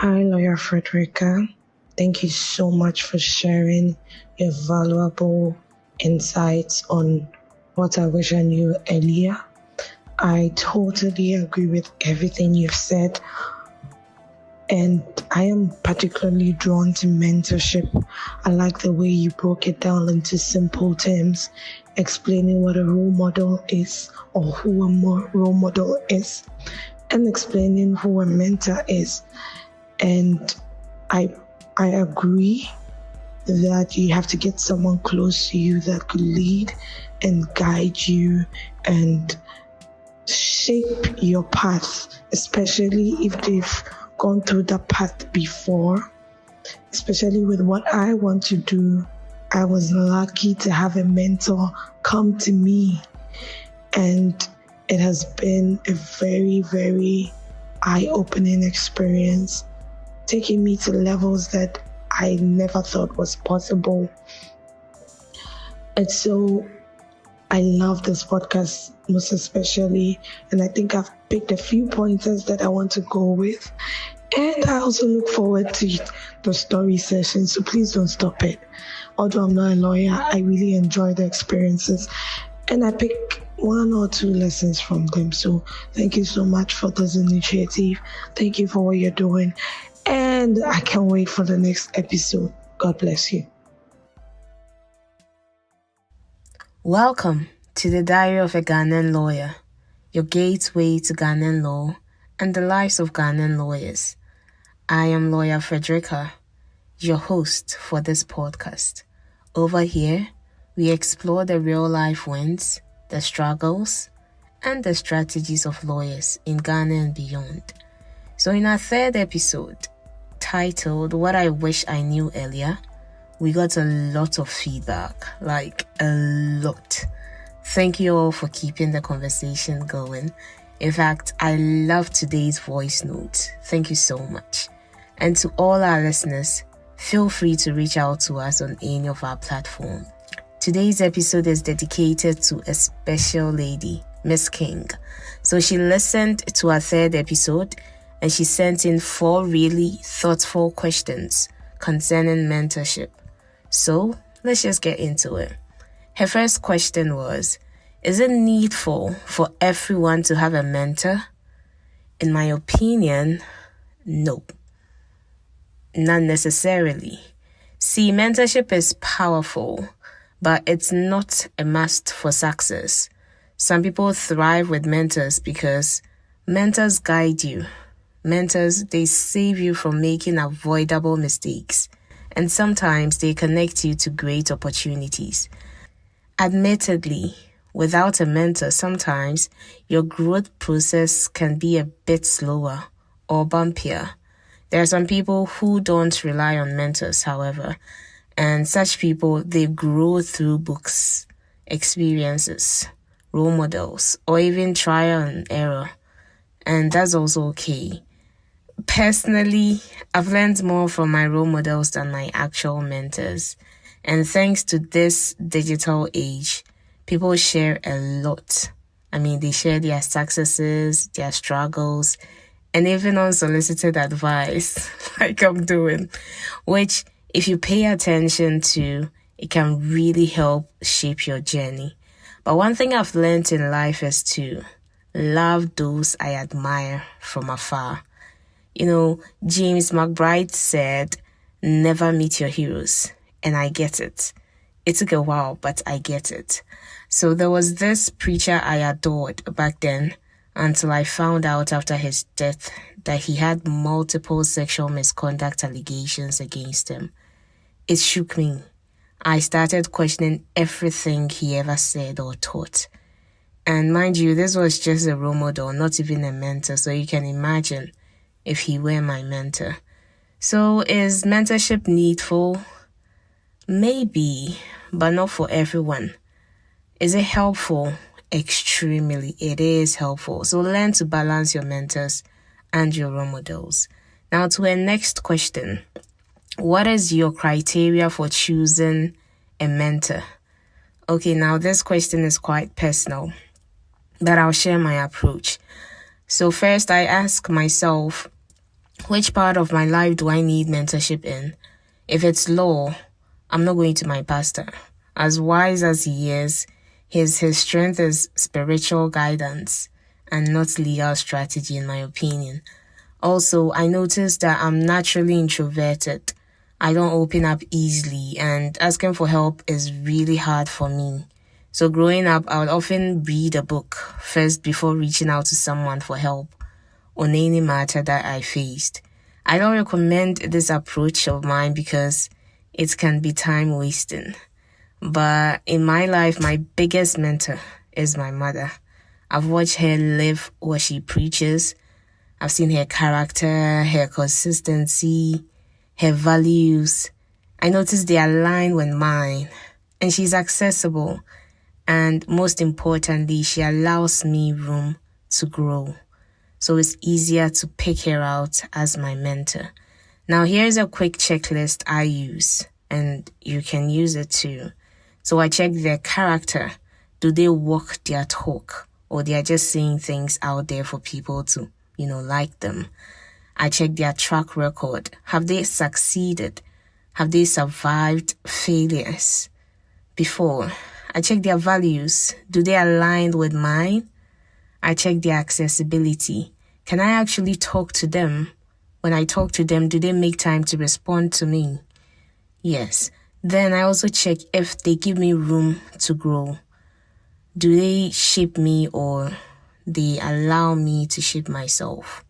Hi, Lawyer Fredericka. Thank you so much for sharing your valuable insights on what I wish I knew earlier. I totally agree with everything you've said, and I am particularly drawn to mentorship. I like the way you broke it down into simple terms, explaining what a role model is or who a role model is, and explaining who a mentor is. And I agree that you have to get someone close to you that could lead and guide you and shape your path, especially if they've gone through that path before. Especially with what I want to do, I was lucky to have a mentor come to me, and it has been a very, very eye-opening experience, taking me to levels that I never thought was possible. And so I love this podcast most especially, and I think I've picked a few pointers that I want to go with. And I also look forward to the story session, so please don't stop it. Although I'm not a lawyer, I really enjoy the experiences, and I pick one or two lessons from them. So thank you so much for this initiative. Thank you for what you're doing. And I can't wait for the next episode. God bless you. Welcome to the Diary of a Ghanaian Lawyer, your gateway to Ghanaian law and the lives of Ghanaian lawyers. I am Lawyer Fredericka, your host for this podcast. Over here, we explore the real-life wins, the struggles, and the strategies of lawyers in Ghana and beyond. So in our third episode, titled What I Wish I Knew Earlier, we got a lot of feedback, like a lot. Thank you all for keeping the conversation going. In fact, I love today's voice note. Thank you so much. And to all our listeners, feel free to reach out to us on any of our platforms. Today's episode is dedicated to a special lady, Miss King. So she listened to our third episode and she sent in 4 really thoughtful questions concerning mentorship. So let's just get into it. Her first question was, is it needful for everyone to have a mentor? In my opinion, no. Not necessarily. See, mentorship is powerful, but it's not a must for success. Some people thrive with mentors because mentors guide you. Mentors, they save you from making avoidable mistakes, and sometimes they connect you to great opportunities. Admittedly, without a mentor, sometimes your growth process can be a bit slower or bumpier. There are some people who don't rely on mentors, however, and such people, they grow through books, experiences, role models, or even trial and error, and that's also okay. Personally, I've learned more from my role models than my actual mentors. And thanks to this digital age, people share a lot. They share their successes, their struggles, and even unsolicited advice, like I'm doing, which, if you pay attention to, it can really help shape your journey. But one thing I've learned in life is to love those I admire from afar. James McBride said, never meet your heroes. And I get it. It took a while, but I get it. So there was this preacher I adored back then until I found out after his death that he had multiple sexual misconduct allegations against him. It shook me. I started questioning everything he ever said or taught. And mind you, this was just a role model, not even a mentor. So you can imagine if he were my mentor. So is mentorship needful? Maybe, but not for everyone. Is it helpful? Extremely. It is helpful. So learn to balance your mentors and your role models. Now to our next question. What is your criteria for choosing a mentor? Okay, now this question is quite personal, but I'll share my approach. So first I ask myself, Which part of my life do I need mentorship in? If it's law, I'm not going to my pastor. As wise as he is, his strength is spiritual guidance and not legal strategy, in my opinion. Also, I noticed that I'm naturally introverted. I don't open up easily, and asking for help is really hard for me. So growing up, I would often read a book first before reaching out to someone for help on any matter that I faced. I don't recommend this approach of mine because it can be time wasting. But in my life, my biggest mentor is my mother. I've watched her live what she preaches. I've seen her character, her consistency, her values. I noticed they align with mine. And she's accessible. And most importantly, she allows me room to grow. So it's easier to pick her out as my mentor. Now, here's a quick checklist I use, and you can use it too. So I check their character. Do they walk their talk? Or they are just saying things out there for people to, like them? I check their track record. Have they succeeded? Have they survived failures before? I check their values. Do they align with mine? I check their accessibility. Can I actually talk to them? When I talk to them, do they make time to respond to me? Yes. Then I also check if they give me room to grow. Do they shape me or they allow me to shape myself?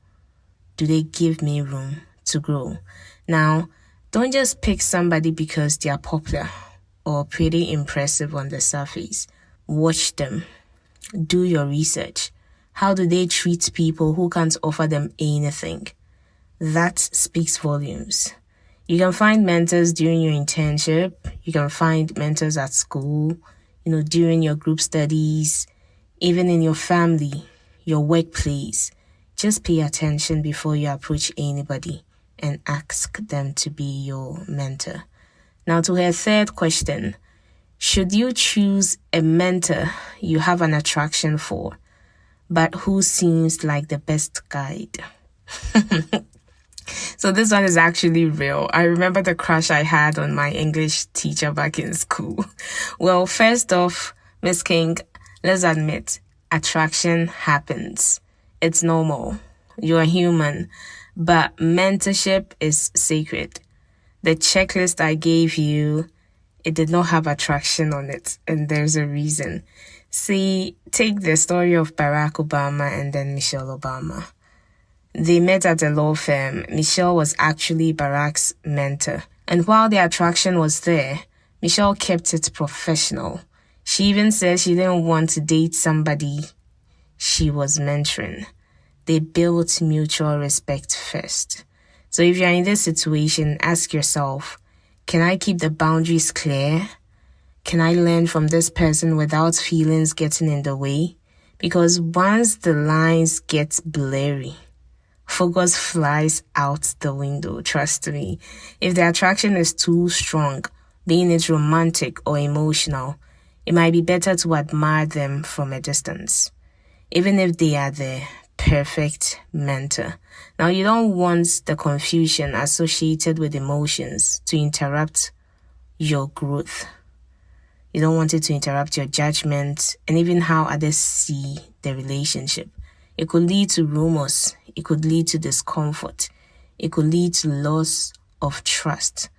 Do they give me room to grow? Now, don't just pick somebody because they are popular or pretty impressive on the surface. Watch them. Do your research. How do they treat people who can't offer them anything? That speaks volumes. You can find mentors during your internship. You can find mentors at school, during your group studies, even in your family, your workplace. Just pay attention before you approach anybody and ask them to be your mentor. Now, to her third question, should you choose a mentor you have an attraction for, but who seems like the best guide? So this one is actually real. I remember the crush I had on my English teacher back in school. Well, first off, Miss King, let's admit, attraction happens. It's normal. You're human. But mentorship is sacred. The checklist I gave you, it did not have attraction on it. And there's a reason. See, take the story of Barack Obama and then Michelle Obama. They met at a law firm. Michelle was actually Barack's mentor. And while the attraction was there, Michelle kept it professional. She even said she didn't want to date somebody she was mentoring. They built mutual respect first. So if you're in this situation, ask yourself, can I keep the boundaries clear? Can I learn from this person without feelings getting in the way? Because once the lines get blurry, focus flies out the window, trust me. If the attraction is too strong, being it romantic or emotional, it might be better to admire them from a distance, even if they are the perfect mentor. Now, you don't want the confusion associated with emotions to interrupt your growth. You don't want it to interrupt your judgment and even how others see the relationship. It could lead to rumors. It could lead to discomfort. It could lead to loss of trust.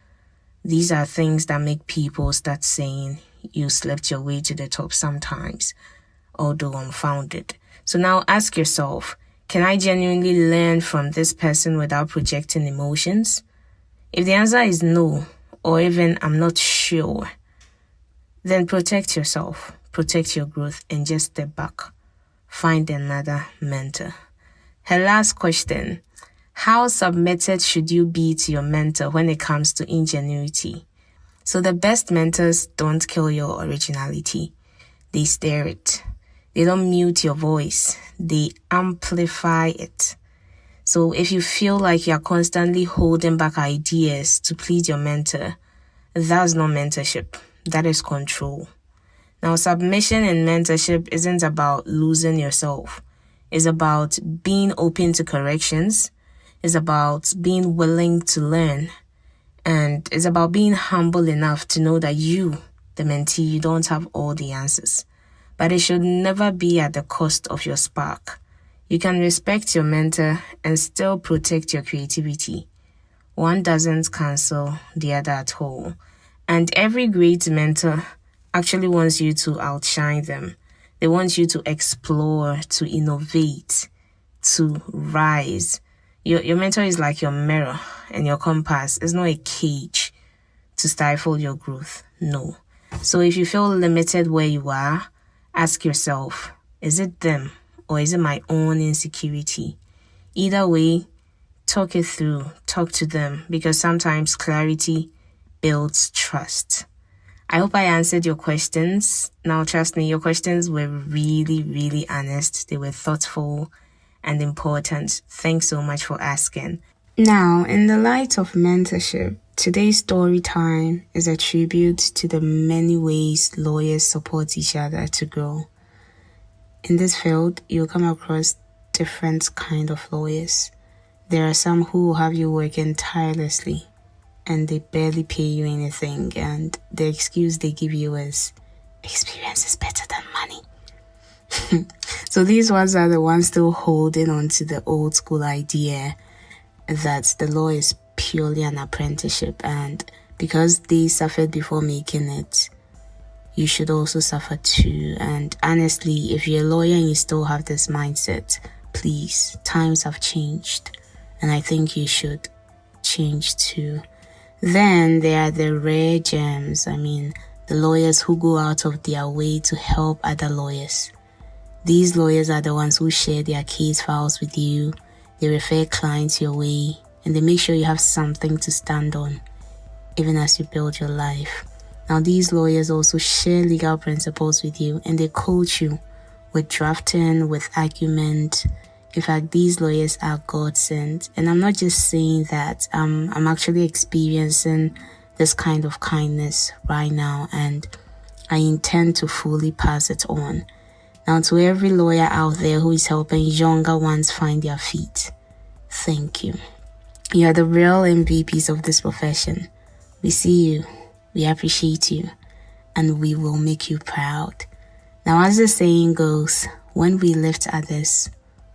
These are things that make people start saying you slept your way to the top sometimes, although unfounded. So now ask yourself, can I genuinely learn from this person without projecting emotions? If the answer is no, or even I'm not sure, then protect yourself, protect your growth, and just step back. Find another mentor. Her last question, how submitted should you be to your mentor when it comes to ingenuity? So the best mentors don't kill your originality. They stir it. They don't mute your voice. They amplify it. So if you feel like you're constantly holding back ideas to please your mentor, that's not mentorship. That is control. Now, submission in mentorship isn't about losing yourself. It's about being open to corrections, It's about being willing to learn. And it's about being humble enough to know that you, the mentee, you don't have all the answers. But it should never be at the cost of your spark. You can respect your mentor and still protect your creativity. One doesn't cancel the other at all. And every great mentor actually wants you to outshine them. They want you to explore, to innovate, to rise. Your mentor is like your mirror, and your compass is not a cage to stifle your growth. No. So if you feel limited where you are, ask yourself, is it them or is it my own insecurity? Either way, talk it through, talk to them, because sometimes clarity builds trust. I hope I answered your questions. Now, trust me, your questions were really, really honest. They were thoughtful and important. Thanks so much for asking. Now, in the light of mentorship, today's story time is a tribute to the many ways lawyers support each other to grow. In this field, you'll come across different kind of lawyers. There are some who will have you working tirelessly and they barely pay you anything, and the excuse they give you is experience is better than money. So these ones are the ones still holding on to the old school idea that the law is purely an apprenticeship, and because they suffered before making it, you should also suffer too. And honestly, if you're a lawyer and you still have this mindset, please, times have changed, and I think you should change too. Then there are the rare gems. The lawyers who go out of their way to help other lawyers. These lawyers are the ones who share their case files with you. They refer clients your way, and they make sure you have something to stand on, even as you build your life. Now, these lawyers also share legal principles with you, and they coach you with drafting, with argument. In fact, these lawyers are God-sent. And I'm not just saying that. I'm actually experiencing this kind of kindness right now, and I intend to fully pass it on. Now, to every lawyer out there who is helping younger ones find their feet, thank you. You are the real MVPs of this profession. We see you, we appreciate you, and we will make you proud. Now, as the saying goes, when we lift others,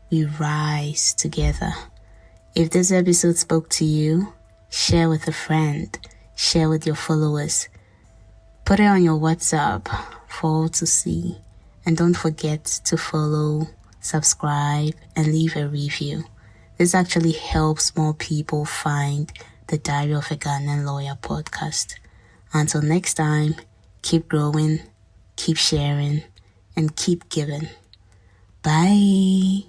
we rise together. If this episode spoke to you, share with a friend, share with your followers, put it on your WhatsApp for all to see. And don't forget to follow, subscribe, and leave a review. This actually helps more people find the Diary of a Ghanaian Lawyer podcast. Until next time, keep growing, keep sharing, and keep giving. Bye.